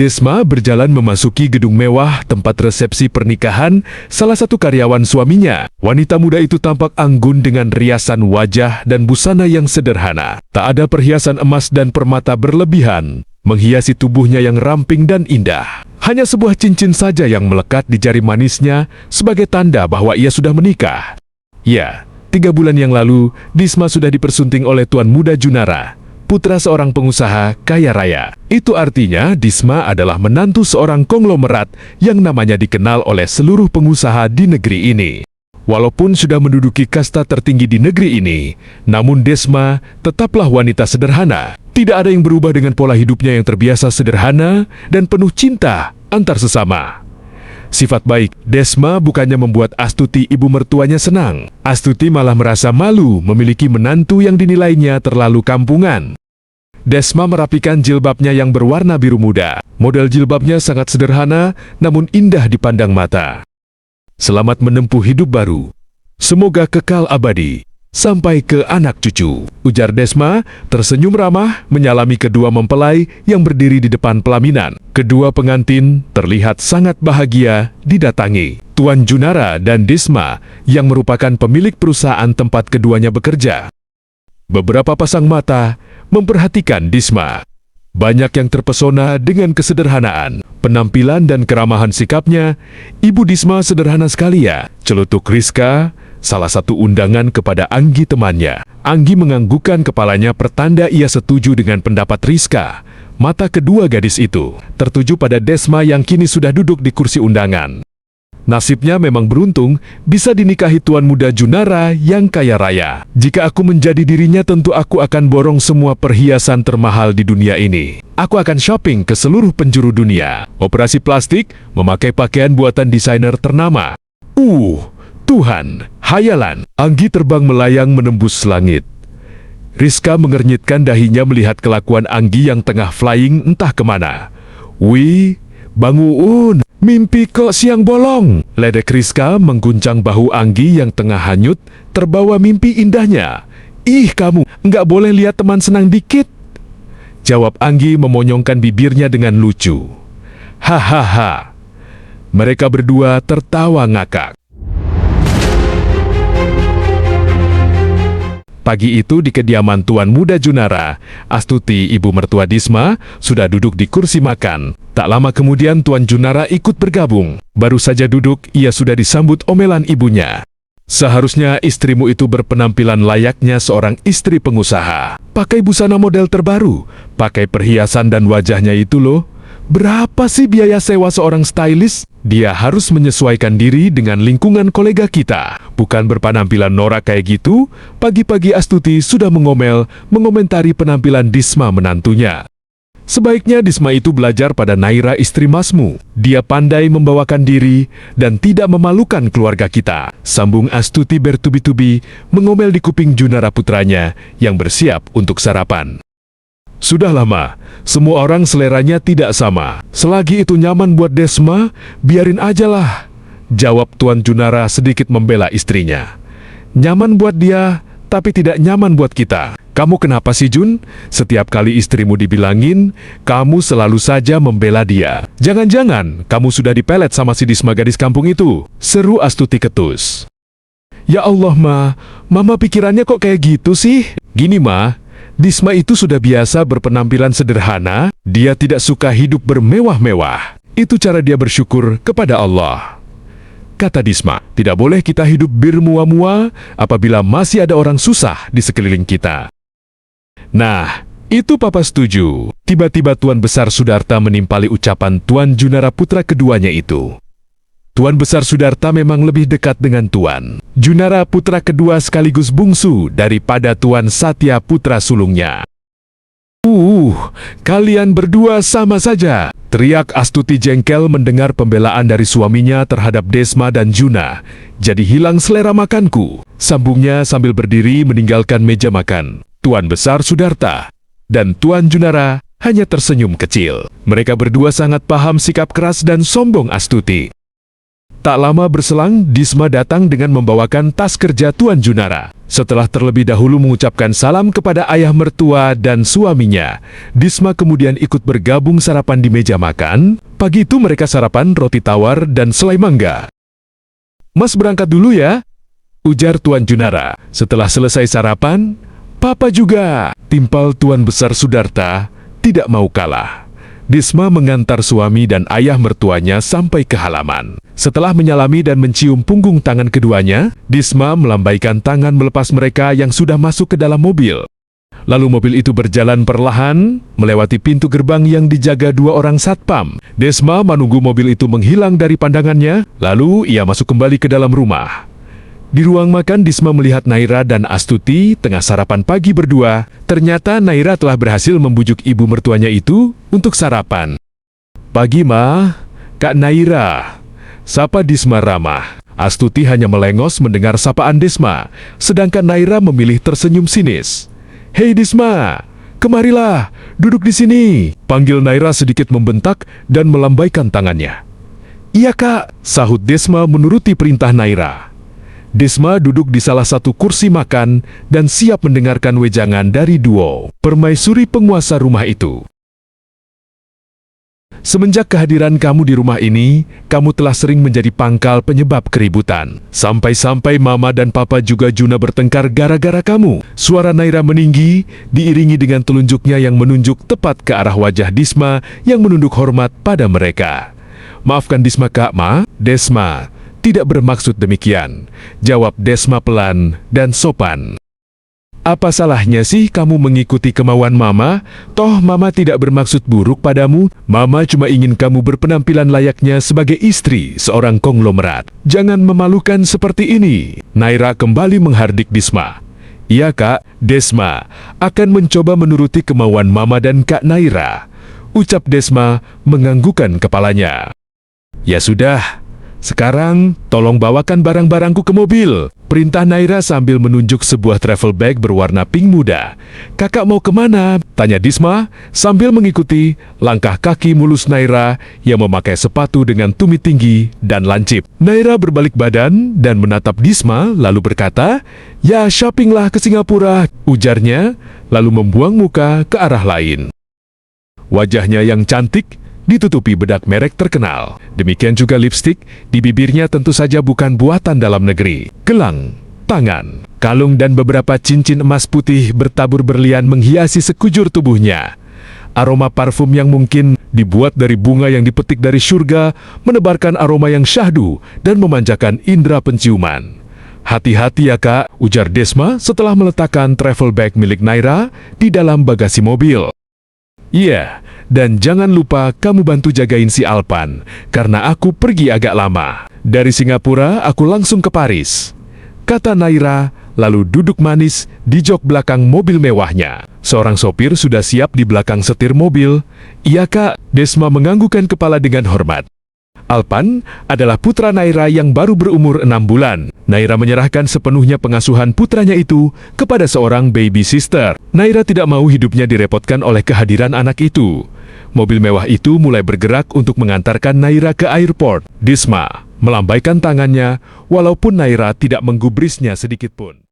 Desma berjalan memasuki gedung mewah tempat resepsi pernikahan salah satu karyawan suaminya. Wanita muda itu tampak anggun dengan riasan wajah dan busana yang sederhana. Tak ada perhiasan emas dan permata berlebihan menghiasi tubuhnya yang ramping dan indah. Hanya sebuah cincin saja yang melekat di jari manisnya sebagai tanda bahwa ia sudah menikah. Ya, 3 bulan yang lalu, Desma sudah dipersunting oleh Tuan Muda Junara, putra seorang pengusaha kaya raya. Itu artinya Desma adalah menantu seorang konglomerat yang namanya dikenal oleh seluruh pengusaha di negeri ini. Walaupun sudah menduduki kasta tertinggi di negeri ini, namun Desma tetaplah wanita sederhana. Tidak ada yang berubah dengan pola hidupnya yang terbiasa sederhana dan penuh cinta antar sesama. Sifat baik Desma bukannya membuat Astuti ibu mertuanya senang. Astuti malah merasa malu memiliki menantu yang dinilainya terlalu kampungan. Desma merapikan jilbabnya yang berwarna biru muda. Model jilbabnya sangat sederhana, namun indah dipandang mata. Selamat menempuh hidup baru. Semoga kekal abadi sampai ke anak cucu, ujar Desma, tersenyum ramah menyalami kedua mempelai yang berdiri di depan pelaminan. Kedua pengantin terlihat sangat bahagia didatangi Tuan Junara dan Desma yang merupakan pemilik perusahaan tempat keduanya bekerja. Beberapa pasang mata memperhatikan Desma. Banyak yang terpesona dengan kesederhanaan, penampilan dan keramahan sikapnya. Ibu Desma sederhana sekali ya, celutuk Rizka, salah satu undangan kepada Anggi temannya. Anggi menganggukkan kepalanya pertanda ia setuju dengan pendapat Rizka. Mata kedua gadis itu tertuju pada Desma yang kini sudah duduk di kursi undangan. Nasibnya memang beruntung bisa dinikahi Tuan Muda Junara yang kaya raya. Jika aku menjadi dirinya tentu aku akan borong semua perhiasan termahal di dunia ini. Aku akan shopping ke seluruh penjuru dunia. Operasi plastik memakai pakaian buatan desainer ternama. Tuhan, hayalan. Anggi terbang melayang menembus langit. Rizka mengernyitkan dahinya melihat kelakuan Anggi yang tengah flying entah kemana. Wih, bangun, mimpi kok siang bolong. Ledek Rizka mengguncang bahu Anggi yang tengah hanyut, terbawa mimpi indahnya. Ih kamu, nggak boleh lihat teman senang dikit. Jawab Anggi memonyongkan bibirnya dengan lucu. Hahaha. Mereka berdua tertawa ngakak. Pagi itu di kediaman Tuan Muda Junara, Astuti, ibu mertua Desma, sudah duduk di kursi makan. Tak lama kemudian Tuan Junara ikut bergabung. Baru saja duduk, ia sudah disambut omelan ibunya. Seharusnya istrimu itu berpenampilan layaknya seorang istri pengusaha. Pakai busana model terbaru, pakai perhiasan dan wajahnya itu loh. Berapa sih biaya sewa seorang stylist? Dia harus menyesuaikan diri dengan lingkungan kolega kita. Bukan berpenampilan norak kayak gitu. Pagi-pagi Astuti sudah mengomentari penampilan Desma menantunya. Sebaiknya Desma itu belajar pada Naira istri masmu. Dia pandai membawakan diri dan tidak memalukan keluarga kita. Sambung Astuti bertubi-tubi mengomel di kuping Junara putranya yang bersiap untuk sarapan. Sudah lama, semua orang seleranya tidak sama. Selagi itu nyaman buat Desma, biarin aja lah. Jawab Tuan Junara sedikit membela istrinya. Nyaman buat dia, tapi tidak nyaman buat kita. Kamu kenapa sih Jun? Setiap kali istrimu dibilangin, kamu selalu saja membela dia. Jangan-jangan kamu sudah dipelet sama si Desma gadis kampung itu? Seru Astuti ketus. Ya Allah Mama pikirannya kok kayak gitu sih? Gini Desma itu sudah biasa berpenampilan sederhana, dia tidak suka hidup bermewah-mewah. Itu cara dia bersyukur kepada Allah. Kata Desma, tidak boleh kita hidup bermua-mua apabila masih ada orang susah di sekeliling kita. Nah, itu Papa setuju. Tiba-tiba Tuan Besar Sudarta menimpali ucapan Tuan Junara putra keduanya itu. Tuan Besar Sudarta memang lebih dekat dengan Tuan Junara putra kedua sekaligus bungsu daripada Tuan Satya putra sulungnya. Kalian berdua sama saja, teriak Astuti jengkel mendengar pembelaan dari suaminya terhadap Desma dan Juna. Jadi hilang selera makanku, sambungnya sambil berdiri meninggalkan meja makan. Tuan Besar Sudarta dan Tuan Junara hanya tersenyum kecil. Mereka berdua sangat paham sikap keras dan sombong Astuti. Tak lama berselang, Desma datang dengan membawakan tas kerja Tuan Junara. Setelah terlebih dahulu mengucapkan salam kepada ayah mertua dan suaminya, Disma kemudian ikut bergabung sarapan di meja makan. Pagi itu mereka sarapan roti tawar dan selai mangga. "Mas berangkat dulu ya," ujar Tuan Junara. Setelah selesai sarapan, "Papa juga," timpal Tuan Besar Sudarta, tidak mau kalah. Disma mengantar suami dan ayah mertuanya sampai ke halaman. Setelah menyalami dan mencium punggung tangan keduanya, Disma melambaikan tangan melepas mereka yang sudah masuk ke dalam mobil. Lalu mobil itu berjalan perlahan, melewati pintu gerbang yang dijaga 2 orang satpam. Disma menunggu mobil itu menghilang dari pandangannya, lalu ia masuk kembali ke dalam rumah. Di ruang makan, Disma melihat Naira dan Astuti tengah sarapan pagi berdua. Ternyata Naira telah berhasil membujuk ibu mertuanya itu untuk sarapan. "Pagi, Ma. Kak Naira," sapa Disma ramah. Astuti hanya melengos mendengar sapaan Disma, sedangkan Naira memilih tersenyum sinis. "Hei Disma, kemarilah, duduk di sini," panggil Naira sedikit membentak dan melambaikan tangannya. "Iya Kak," sahut Disma menuruti perintah Naira. Disma duduk di salah satu kursi makan dan siap mendengarkan wejangan dari duo permaisuri penguasa rumah itu. "Semenjak kehadiran kamu di rumah ini, kamu telah sering menjadi pangkal penyebab keributan. Sampai-sampai Mama dan Papa juga Juna bertengkar gara-gara kamu." Suara Naira meninggi, diiringi dengan telunjuknya yang menunjuk tepat ke arah wajah Disma yang menunduk hormat pada mereka. "Maafkan Disma Kak, Ma." "Desma tidak bermaksud demikian," jawab Desma pelan dan sopan. "Apa salahnya sih kamu mengikuti kemauan Mama? Toh Mama tidak bermaksud buruk padamu. Mama cuma ingin kamu berpenampilan layaknya sebagai istri seorang konglomerat. Jangan memalukan seperti ini." Naira kembali menghardik Disma. "Iya Kak, Desma akan mencoba menuruti kemauan Mama dan Kak Naira," ucap Desma menganggukkan kepalanya. "Ya sudah. Sekarang, tolong bawakan barang-barangku ke mobil," perintah Naira sambil menunjuk sebuah travel bag berwarna pink muda. "Kakak mau kemana?" tanya Disma sambil mengikuti langkah kaki mulus Naira yang memakai sepatu dengan tumit tinggi dan lancip. Naira berbalik badan dan menatap Disma lalu berkata, "Ya shoppinglah ke Singapura," ujarnya lalu membuang muka ke arah lain. Wajahnya yang cantik ditutupi bedak merek terkenal. Demikian juga lipstik, di bibirnya tentu saja bukan buatan dalam negeri. Gelang, tangan, kalung dan beberapa cincin emas putih bertabur berlian menghiasi sekujur tubuhnya. Aroma parfum yang mungkin dibuat dari bunga yang dipetik dari surga menebarkan aroma yang syahdu dan memanjakan indera penciuman. "Hati-hati ya Kak," ujar Desma setelah meletakkan travel bag milik Naira di dalam bagasi mobil. "Iya, dan jangan lupa kamu bantu jagain si Alpan, karena aku pergi agak lama. Dari Singapura, aku langsung ke Paris," kata Naira, lalu duduk manis di jok belakang mobil mewahnya. Seorang sopir sudah siap di belakang setir mobil. "Iya Kak," Desma menganggukkan kepala dengan hormat. Alpan adalah putra Naira yang baru berumur 6 bulan. Naira menyerahkan sepenuhnya pengasuhan putranya itu kepada seorang baby sister. Naira tidak mau hidupnya direpotkan oleh kehadiran anak itu. Mobil mewah itu mulai bergerak untuk mengantarkan Naira ke airport. Disma melambaikan tangannya, walaupun Naira tidak menggubrisnya sedikitpun.